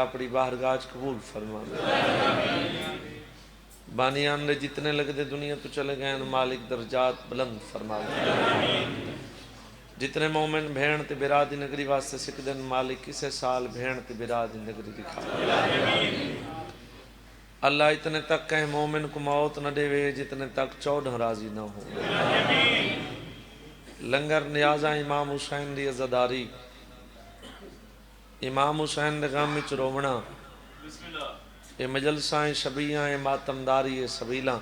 اپنی بارگاہ قبول فرما دے۔ بانیان نے جتنے لگ دے دنیا تو چلے گئے مالک درجات بلند فرما دے۔ جتنے مومن بھین تے برادی نگری واسطے سکھ دن مالک کسے سال بھین تے برادی نگری دکھا دے۔ اللہ اتنے تک کہیں مومن کو موت نہ دے وے جتنے تک 14 راضی نہ ہو۔ لنگر نیازہ امام حسین دی عزاداری، امام حسین دے غم وچ روونا، اے مجلساں شبیاں اے ماتمداری اے سبیلاں،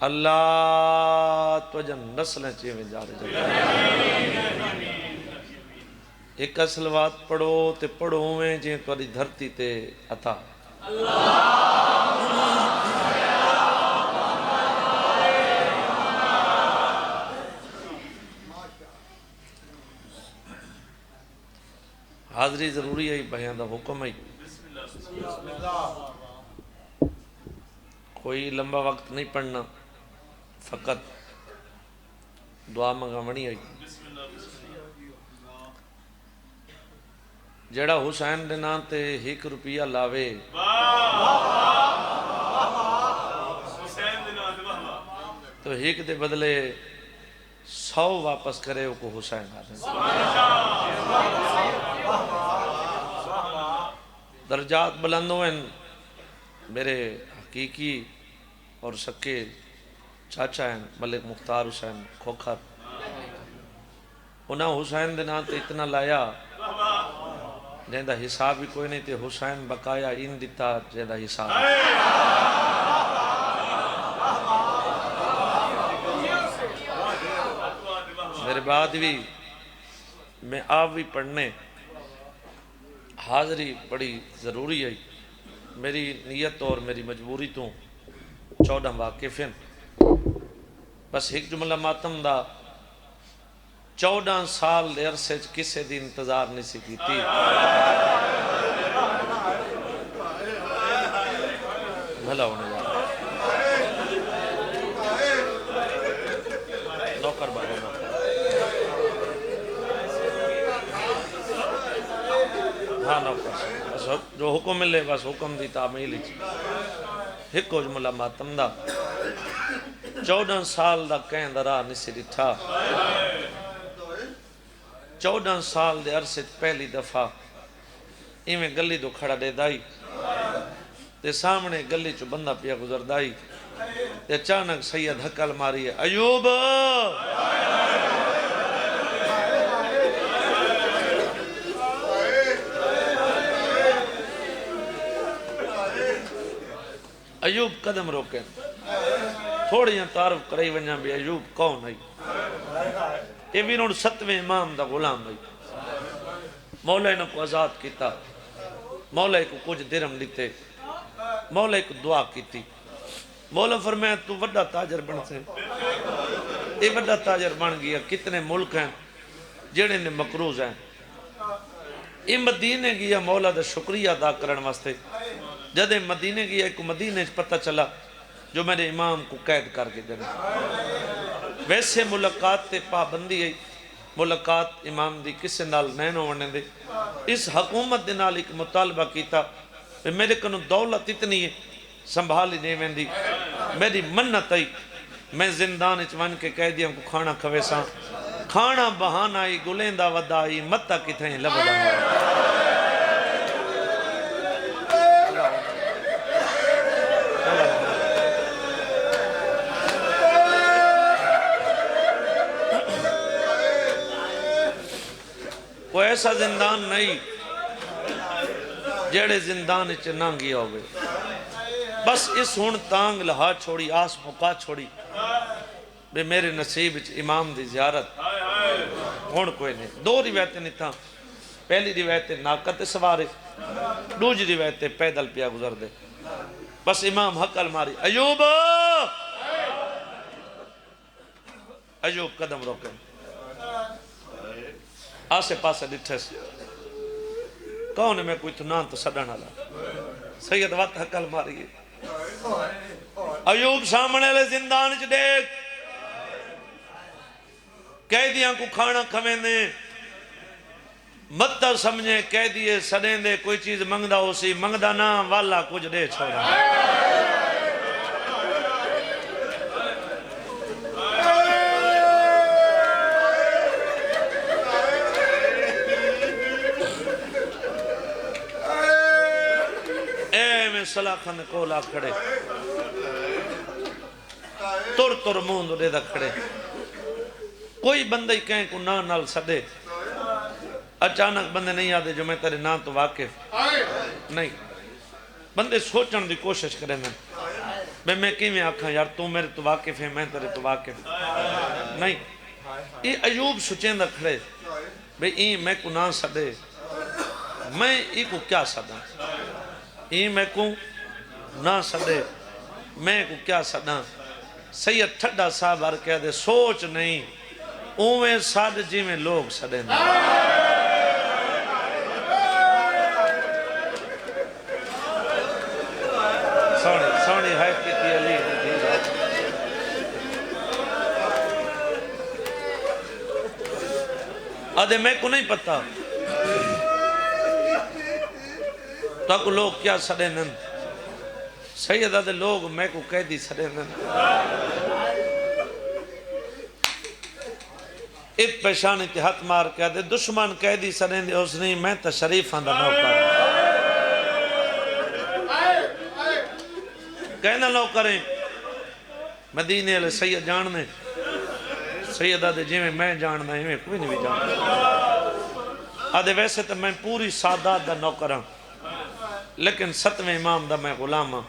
اللہ توجن نسلیں چیویں جارے جگہ۔ ایک اصلوات پڑھو تے پڑھو ہوئے جیں توڑی دھرتی تے عطا۔ حاضری ضروری ہے بیان دا حکم ہے، کوئی لمبا وقت نہیں پڑھنا، فقط دعا منگاونی ہے۔ جڑا حسین دے نام تے 1 روپیہ لاوے تو 1 دے بدلے 100 واپس کرے وہ کو حسین آدھے۔ درجات بلند ہوئے میرے حقیقی اور سکے چاچا ہیں ملک مختار حسین کھوکھر، انہاں حسین دے نام تے اتنا لایا جہاں حساب بھی کوئی نہیں تے حسین بقایا ان دیتا جہاں حساب میرے بعد بھی میں آپ بھی پڑھنے حاضری بڑی ضروری ہے، میری نیت اور میری مجبوری تو 14 واقف ہیں، بس ایک جملہ ماتم دا 14 سال دے عرصے کسے دی انتظار نہیں سی کیتی۔ بھلا ہونے جا نوکر بابا نوکر، ہاں نوکر جو حکم ملے بس حکم دی تعمیل ہی۔ ایک جملہ ماتم دا 14 سال دا کہیں درہ نسی ڈٹھا، 14 سال دے عرصے پہلی دفعہ ایویں گلی دو کھڑا دے دائی تے سامنے گلی چو بندہ پیا گزر دائی تے اچانک سید حکل ماری ہے ایوب ایوب قدم روکیں تھوڑی تعارف کرائی ونجا بھی ایوب کون ہے؟ یہ بھی انہوں 7ویں امام دا غلام ہے، مولا انہوں کو آزاد کیتا، مولا کو کچھ درم لیتے، مولا کو دعا کیتی، مولا فرمایا تو وڈا تاجر بن سے، یہ وڈا تاجر بن گیا، کتنے ملک ہیں جڑے نے مقروض ہیں، یہ مدینے گیا مولا دا شکریہ ادا کرن واسطے، جدے مدینے گیا ایک مدینے پتہ چلا جو میرے امام کو قید کر کے جانے۔ ویسے ملاقات تے پابندی ہے، ملاقات امام دی کسے نال نہیں ہونے دے، اس حکومت دے نال ایک مطالبہ کیتا میرے کنو دولت اتنی ہے سنبھالی نہیں ویندی، میری منت ہے میں زندان اچوان کے قیدیاں کو کھانا کھوے ساں، کھانا بہانا ہی گلیندہ ودائی متہ کتھیں لبدا ہے۔ کوئی ایسا زندان نہیں جیڑے زندان اچھ نانگی ہوگئے، بس اس ہون تانگ لہا چھوڑی آس مقا چھوڑی بے میرے نصیب اچھ امام دی زیارت ہون کوئی نہیں۔ 2 روایتیں نہیں تھا، پہلی روایتیں ناکت سوارے، دوج روایتیں پیدل پیا گزر دے، بس امام حقل ماری ایوب ایوب قدم روکیں آسے پاسے ڈٹھے سے کون ہے میں کوئی تو نان تو سڑنا لا سید وقت حقل ماری ہے ایوب سامنے لے زندان چ دیکھ قیدیاں کو کھانا کھویں دے مت سمجھے کہہ دیے سڑیں دے کوئی چیز منگدا ہو سی منگدا نہ والا کچھ دے چھوڑا اے میں سلاخن کولا کھڑے تر موند دے دا کھڑے کوئی بندہ ہی کہیں کو نہ نال سڑے اچانک بندے نہیں آدھے جو میں تیرے نام تو واقف نہیں بندے سوچن دی کوشش کریں میں کی میں آکھاں یار تو میرے تو واقف ہے میں تیرے تو واقف نہیں یہ ایوب سچین دا کھڑے بے این میں کو نہ سڑے میں ای کو کیا سڑا این میں کو نہ سڑے میں کو کیا سڑا سید ٹھڈا صاحب ہر کہہ دے سوچ نہیں اویں ساڑھ جی میں لوگ سڑے نہیں سوڑی ہے کیتی علی آدھے میں کو نہیں پتا تو کو لوگ کیا سڑے نن سید آدھے لوگ میں کو کہہ دی سڑے نن ایک پیشانی تے ہاتھ مار کے آدھے دشمن کہہ دی سڑے دے اس نہیں میں تا شریف آندہ نوکر کہنا لو کریں مدینے علیہ سید جاننے سید آدھے جی میں جاننا ہے کوئی نہیں بھی جاننا آدھے ویسے تو میں پوری سادات دا نوکر ہوں لیکن ستویں امام دا میں غلام ہوں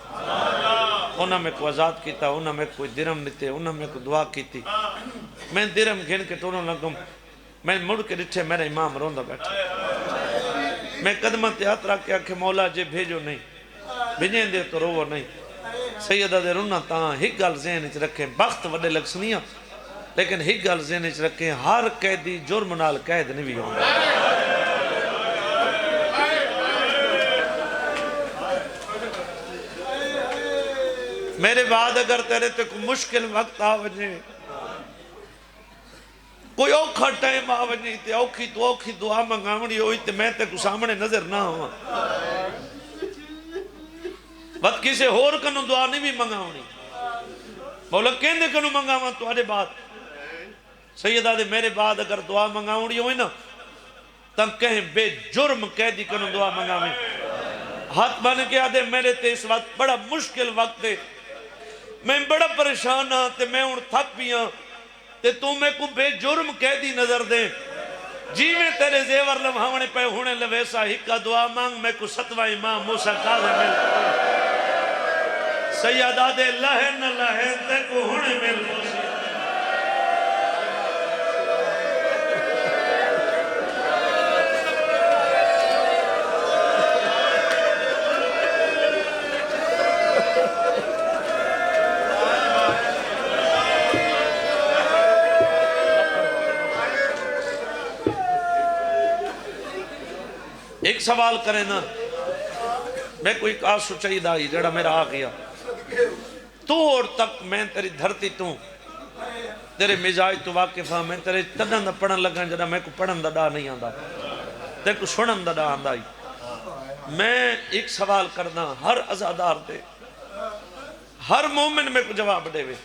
انہوں میں کو آزاد کیتا انہوں میں کوئی درم دیتے انہوں میں کو دعا کیتی میں درم گھن کے ٹوروں لگوں میں مڑ کے ڈٹھے میرا امام روندہ بیٹھا میں قدمہ تیات رکھ کے آکھے مولا جے بھیجو نہیں بھیجیں دے تو رو نہیں سیدہ دے رونا تاں ہک گل ذہن اچھ رکھیں بخت وڈے لکسنیاں لیکن ہک گل ذہن اچھ رکھیں ہر قیدی جرم نال قید نہیں بھی ہوگا میرے بعد اگر تیرے تے کوئی مشکل وقت آوجے کوئی اوکھا ٹائم آوجے تے اوکھی تو اوکھی دعا منگاونی ہوئی تے میں تے کو سامنے نظر نہ ہوا بات کسی اور کنو دعا نہیں بھی منگاونی مولا کہنے کنو منگاواں تو آدھے بات سیدہ دے میرے بعد اگر دعا منگاونی ہوئی نا تب کہیں بے جرم قیدی کنو دعا منگاویں ہاتھ بن کے آدھے میرے تے اس وقت بڑا مشکل وقت ہے میں بڑا پریشان ہاں تے میں ان تھک بھی ہاں تے تو میں کو بے جرم قیدی نظر دیں جی میں تیرے زیور لمحاونے پہ ہونے لویسا ہکا دعا مانگ میں کو ستوہ امام موسیٰ کاظم مل سیدہ دے لہن لہن تے کو ہونے مل ایک سوال کریں نا میں کوئی کہا سچائی دائی جڑا میرا آ گیا تو اور تک میں تیری دھرتی تو تیرے مزاج تو واقف ہاں میں تیرے تدن دا پڑھن لگا جڑا میں کو پڑھن دا ڈا نہیں آندا تیرے کو سنن دا ڈا آندا ہی میں ایک سوال کرنا ہر عزادار دے ہر مومن میں کو جواب دے وے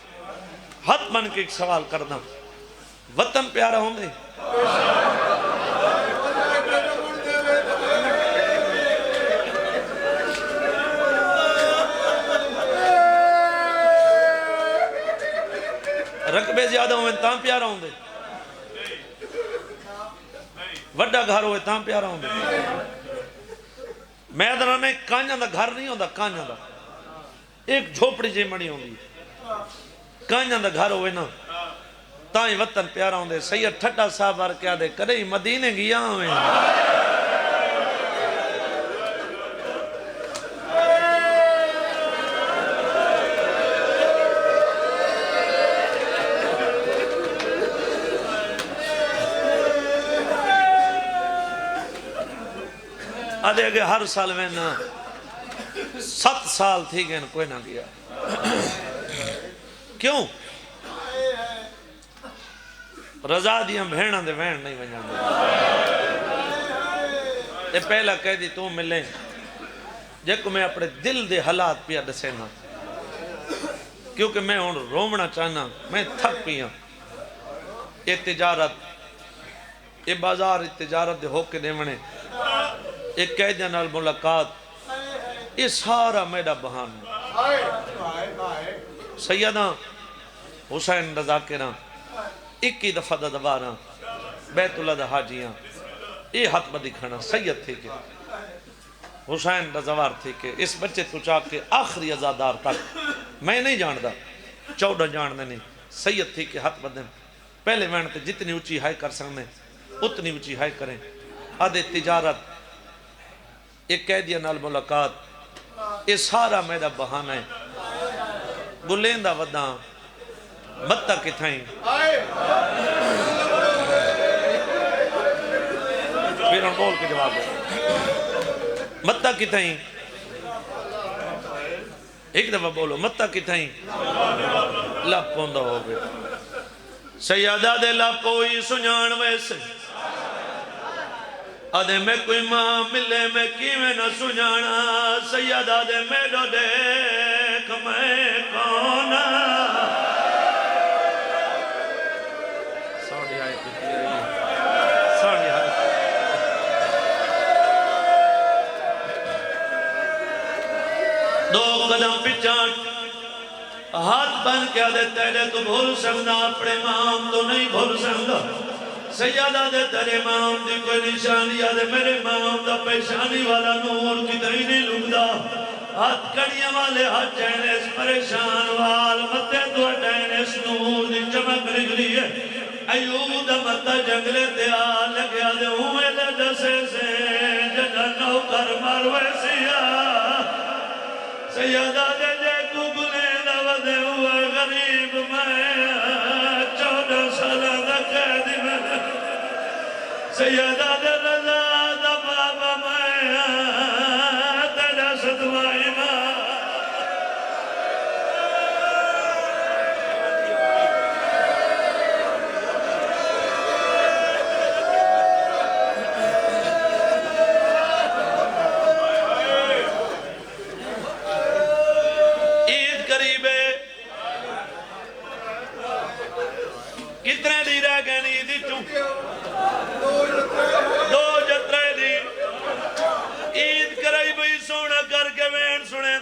حد من کے ایک سوال کرنا وطن پیارا ہوں دے رقبے زیادہ ہوئے تاں پیارا ہوں دے وڈا گھر ہوئے تاں پیارا ہوں دے میں ادھرانے کانجا دا گھر نہیں ہوندہ کانجا دا ایک جھوپڑی جی مڑی ہوں دی کانجا دا گھر ہوئے نا تاں ہی وطن پیارا ہوں دے سید ٹھٹا صاحب آر کیا دے کدے ہی مدینے گیا ہوئے آدھے اگر ہر سال میں نا 7 سال تھی گئے کوئی نہ گیا کیوں رضا دیاں بھیڑاں دے وین نہیں بجاں دے یہ پہلا کہہ دی تو ملیں جے کو میں اپنے دل دے حالات پیا دسینا کیونکہ میں ہوں رومنا چاہنا میں تھک پیا یہ تجارت یہ بازار تجارت دے ہو کے دیونے یہ قیدیاں نال ملاقات یہ سارا میرا بہانہ سیدہ حسین رضا کے نا 21 دفعہ دا دوارا بیت اللہ دا حاجیاں یہ ہاتھ بدی کھانا سید تھے کہ حسین رضوار تھے کہ اس بچے تو چاہ کے آخری ازادار تک میں نہیں جاندہ 14 جاندہ نہیں سید تھے کہ ہاتھ بدیں پہلے وینتے جتنی اونچی ہائی کر سکنے اتنی اونچی ہائی کریں آدھے تجارت ایک قیدیاں نال ملاقات یہ سارا میرا بہانہ ہے گلیندہ وداں متہ کتھائیں پھر ہم بول کے جواب دیں متہ کتھائیں ایک دفعہ بولو متہ کتھائیں لب پوندہ ہو گئے سیدہ دے لب کوئی سنجان ویسے آدھے میں کوئی ماں ملے میں کیویں نہ سنجانا سیدہ دے میڈو دیکھ میں کونا سوڑی آئے کتنی رہی سوڑی آئے دو قدم پچھان ہاتھ بن کے آدھے تیرے تو بھول سکنا اپنے امام تو نہیں بھول سکنا سیدہ دے تیرے امام دی کوئی نشانی آدھے میرے امام دا پیشانی والا نور کی تھی نہیں لگدا ہاتھ کڑیاں والے ہاتھ جینس پریشان وال متے تو جینس نور دی چمک نکلی ہے ایوب دا متہ جنگلے تے آ لگے آدھے ہوئے لے جسے سے جنہ نوکر مروے سیا سیدہ دے جے کو گلے دا ودے ہوئے غریب میں 14 سالہ دا قیدی میں سیدہ دے رضا دا بابا میں تیرا صدوائی ماں عید قریب ہے کتنے دی رہ گئے نہیں دی چون 2 جترے دی عید قریب ہی سونا کر کے وین سنیں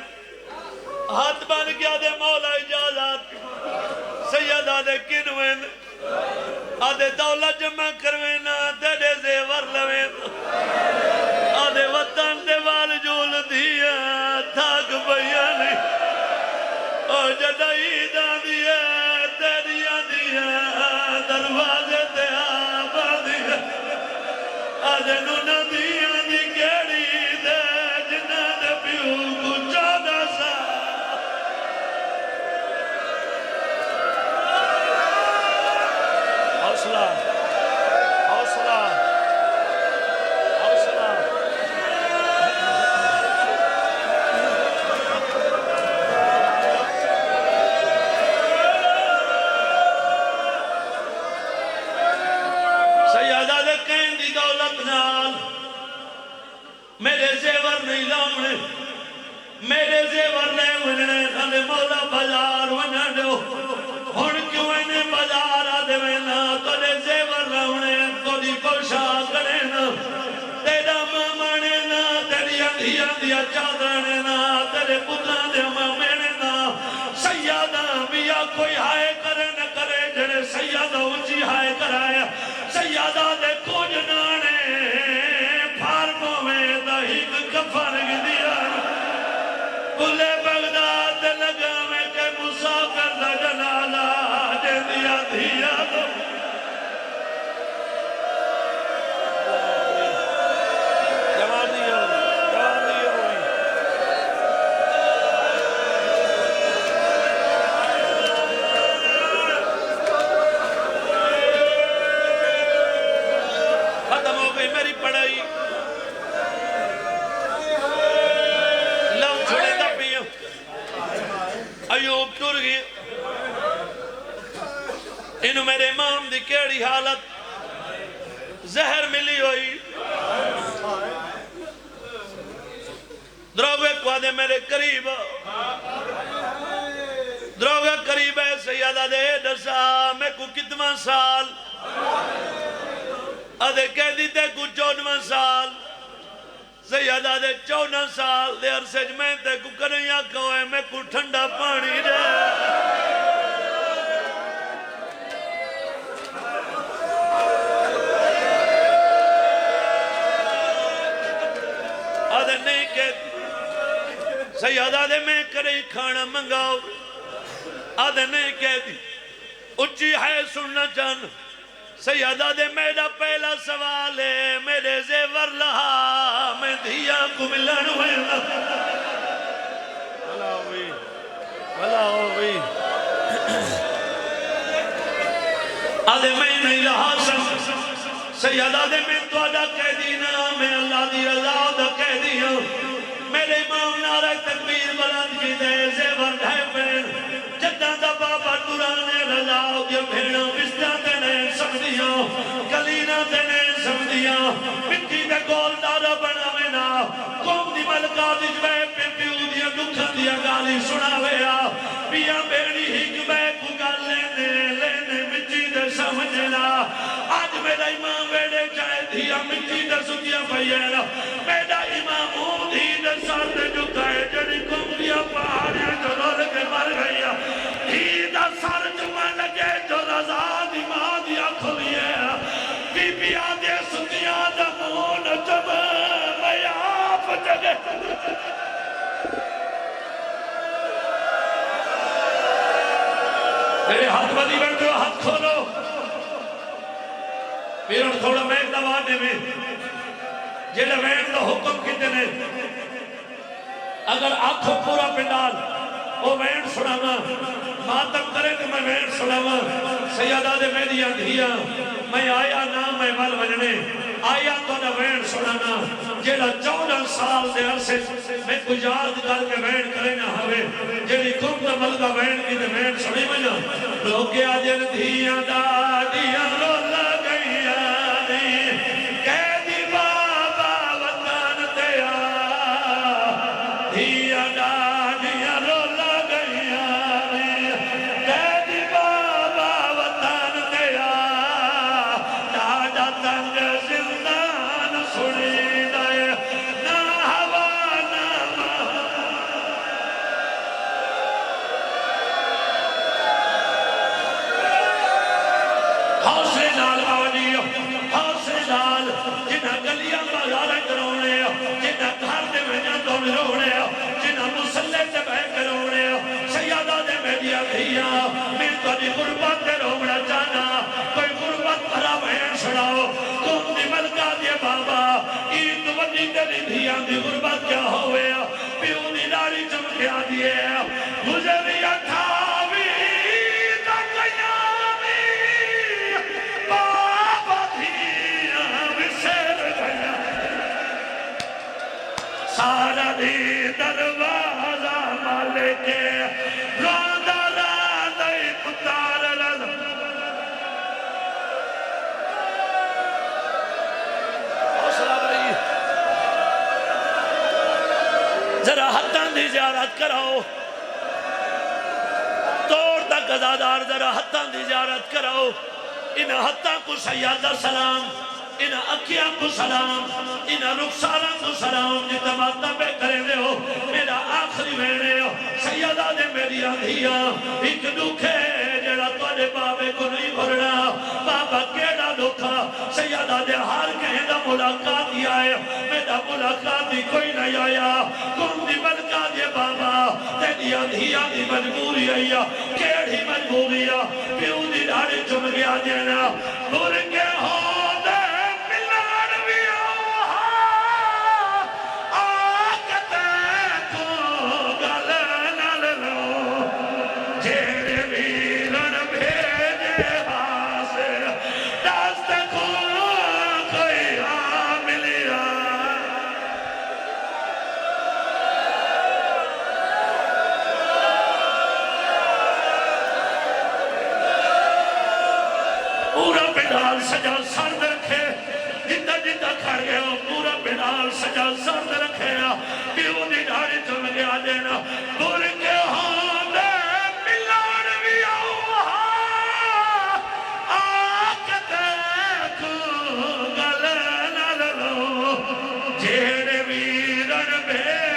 ہاتھ بن گیا دے مولا اجازت سیدہ دے کنوین آدھے دولت جمع کروینا تیرے زیور لوین آدھے وطن دے وال جول دیا تھاک بیانی اور جدہ عیدہ دیا تیریاں دیا دروازے تے آبا دیا آدھے نونہ دیا دی گیڑی دے جنہ دے پیو کو 14 سال حوصلہ حوصلہ حوصلہ سیدہ دے کہیں دی دولت نال میرے زیور نہیں لاؤنے میرے زیور نے وننے نالے مولا بازار وننے دو ہن کیوں انہیں بازار آدھے وینا تولے زیور لاؤنے تولی پوشا کرینا تیرا مامانے نا تیری اندھیا دیا چادرنے نا تیرے پتران دے مامینے نا سیادہ بیا کوئی ہائے کرے نہ کرے جڑے سیادہ اونچی ہائے کرایا سیادہ دے کچھ نانے پھارموں میں دہیق کفر گدیا کلے بغداد لگا میں کہ مسافر دا جنازہ جے دیا دیا دو جوانی ہوئی ختم ہو گئی میری پڑھائی لو چھوڑے دا پیو ایوب ٹر گئی انہوں میرے امام دی کیڑی حالت زہر ملی ہوئی دروگے کو دے میرے قریب دروگے قریب ہے سیدہ دے دسا میں کو کتنا سال آدھے کہہ دیتے کو 14 سال سیدہ دے 14 سال دے عرصے میں تے کو کنیا کوئے میں کو ٹھنڈا پانی دے آدھے نہیں کہتی سیدہ دے میں کرے کھانا منگاؤ آدھے نہیں کہتی اچھی ہے سننا چاہنا سیدہ دے میرا پہلا سوال ہے میرے زیور لہا میں دھیا کو ملن ہوئے بھلا ہوئی آدھے میں نہیں رہا سیدہ دے میں تو آدھا کہہ دینا میں اللہ دی رضا دا کہہ دیا میرے امام نعرہ تکبیر بلند کی دے زیور ڈھائی پہن جدہ دا بابا درانے رضا دیا بھیڑا بستہ دینے سمدیاں کلینہ دینے سمدیاں مٹی دے گول دارا بنا وینا قوم دی ملکہ دی جوے پہ پیو دیا دکھا دیا گالی سنا ویا پیا بیڑی ہی جوے کو گال لینے مٹی دے سمجھنا آج میرا امام بیڑے جائے دیا مٹی دے سکیا بھئینا میرا امام ہوں دھی دے سار دے جھکائے جڑی قوم دیا پہاڑیاں جو رول کے مر گئیا دھی دا سار جمع لگے جو رضا دی ماں دیا کھلیے بی بی آدھے سنیا دا مون جب میں آپ جگہ میرے ہاتھ بدی بیٹھے ہو ہاتھ کھولو پیرن تھوڑا میں دوانے میں جیڑے وین دا حکم کتنے اگر آنکھوں پورا پنڈال وہ وین سناما ماتم کرے تو میں وین سناما سیادہ دے میری اندھیا میں آیا نا میں ول وجنے آیا تو نہ وین سنانا جیڑا 14 سال دے عرصے میں کو یاد کر کے وین کرے نہ ہوئے جیڑی کم دا ملگا وین کی دے وین سنی مجھا لوگیا جن دھیا دا دیا رولا گئیا نہیں کہہ دی بابا وطن تیا دھیا دا دیا رولا گئیا نہیں کہہ دی بابا وطن تیا دادا تنگ زندان سنی دائے نا ہوا نا حوصلے نال آنی حوصلے نال جنہ گلیاں بازارہ کرونے جنہ گھر دے ویجہ دون رونے جنہ مسلح سے بہ کرونے سیادہ دے میڈیا دھیا میں تو دی غربت دے روڑا جانا کوئی غربت بھرا بہن سڑاؤ تم دی ملکہ دے بابا عید وڈی تیری دھیا دی غربت کیا ہوئے پیو دی داڑھی چمکیا دیے گزری 28 سارا دی دروازہ مالک راندہ راندہ پتار رضا حوصلہ بھائی ذرا ہتھاں دی زیارت کراؤ توڑ تک ازادار ذرا ہتھاں دی زیارت کراؤ ان ہتھاں کو سیادہ سلام ان اکیاں کو سلام ان رخساراں کو سلام جتا ماتا پہ کرے دے ہو میرا آخری ویڑے ہو سیدہ دے میری آدھیا ایک دکھے جڑا توڑے بابے کو نہیں بھرنا بابا کیڑا دکھا سیدہ دے ہار کہیں دا ملاقات ہی آئے میرا ملاقات ہی کوئی نہیں آیا کم دی ملکہ دے بابا تیری آدھیا دی مجبوری آیا کیڑی مجبوری آیا پیو دی داڑی چم گیا دینا بھر کے ہو سجا سرد رکھے جتا جتا کھڑ گئے پورا پنال سجا سرد رکھے پیو دی کے آ دینا تر کے ہاں دے ملان بھی آؤ آکتے کو گل نہ لو جیڑے ویرن بے